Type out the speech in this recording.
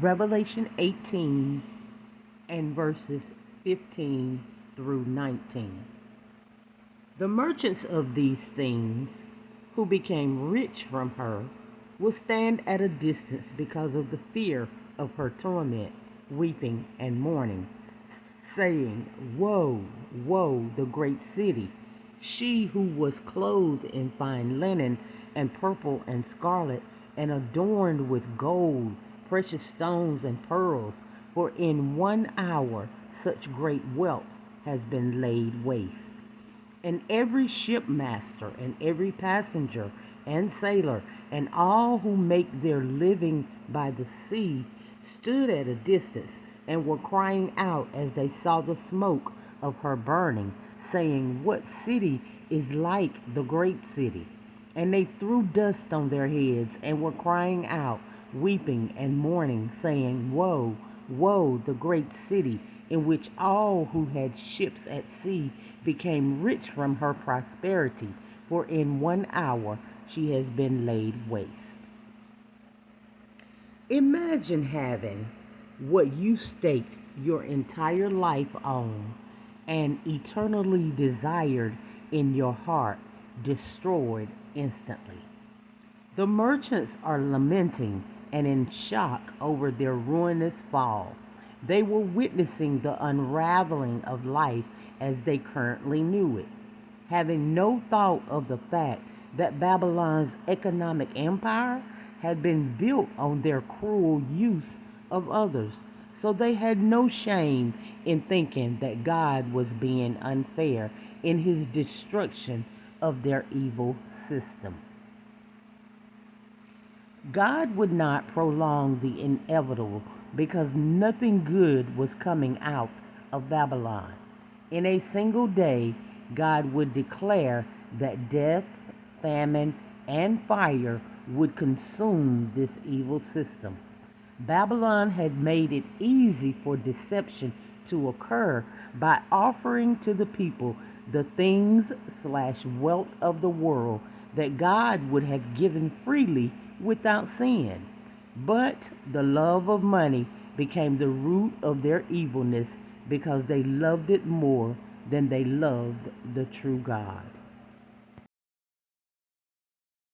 Revelation 18 and verses 15 through 19. The merchants of these things, who became rich from her, will stand at a distance because of the fear of her torment, weeping and mourning, saying, Woe, woe, the great city, she who was clothed in fine linen and purple and scarlet, and adorned with gold, precious stones, and pearls, for in 1 hour such great wealth has been laid waste. And every shipmaster, and every passenger, and sailor, and all who make their living by the sea, stood at a distance, and were crying out as they saw the smoke of her burning, saying, What city is like the great city? And they threw dust on their heads, and were crying out, weeping and mourning, saying, Woe, woe, the great city, in which all who had ships at sea became rich from her prosperity, for in 1 hour she has been laid waste. Imagine having what you staked your entire life on and eternally desired in your heart destroyed instantly. The merchants are lamenting and in shock over their ruinous fall. They were witnessing the unraveling of life as they currently knew it, having no thought of the fact that Babylon's economic empire had been built on their cruel use of others. So they had no shame in thinking that God was being unfair in his destruction of their evil system. God would not prolong the inevitable because nothing good was coming out of Babylon. In a single day, God would declare that death, famine, and fire would consume this evil system. Babylon had made it easy for deception to occur by offering to the people the things/wealth of the world that God would have given freely without sin. But the love of money became the root of their evilness because they loved it more than they loved the true God.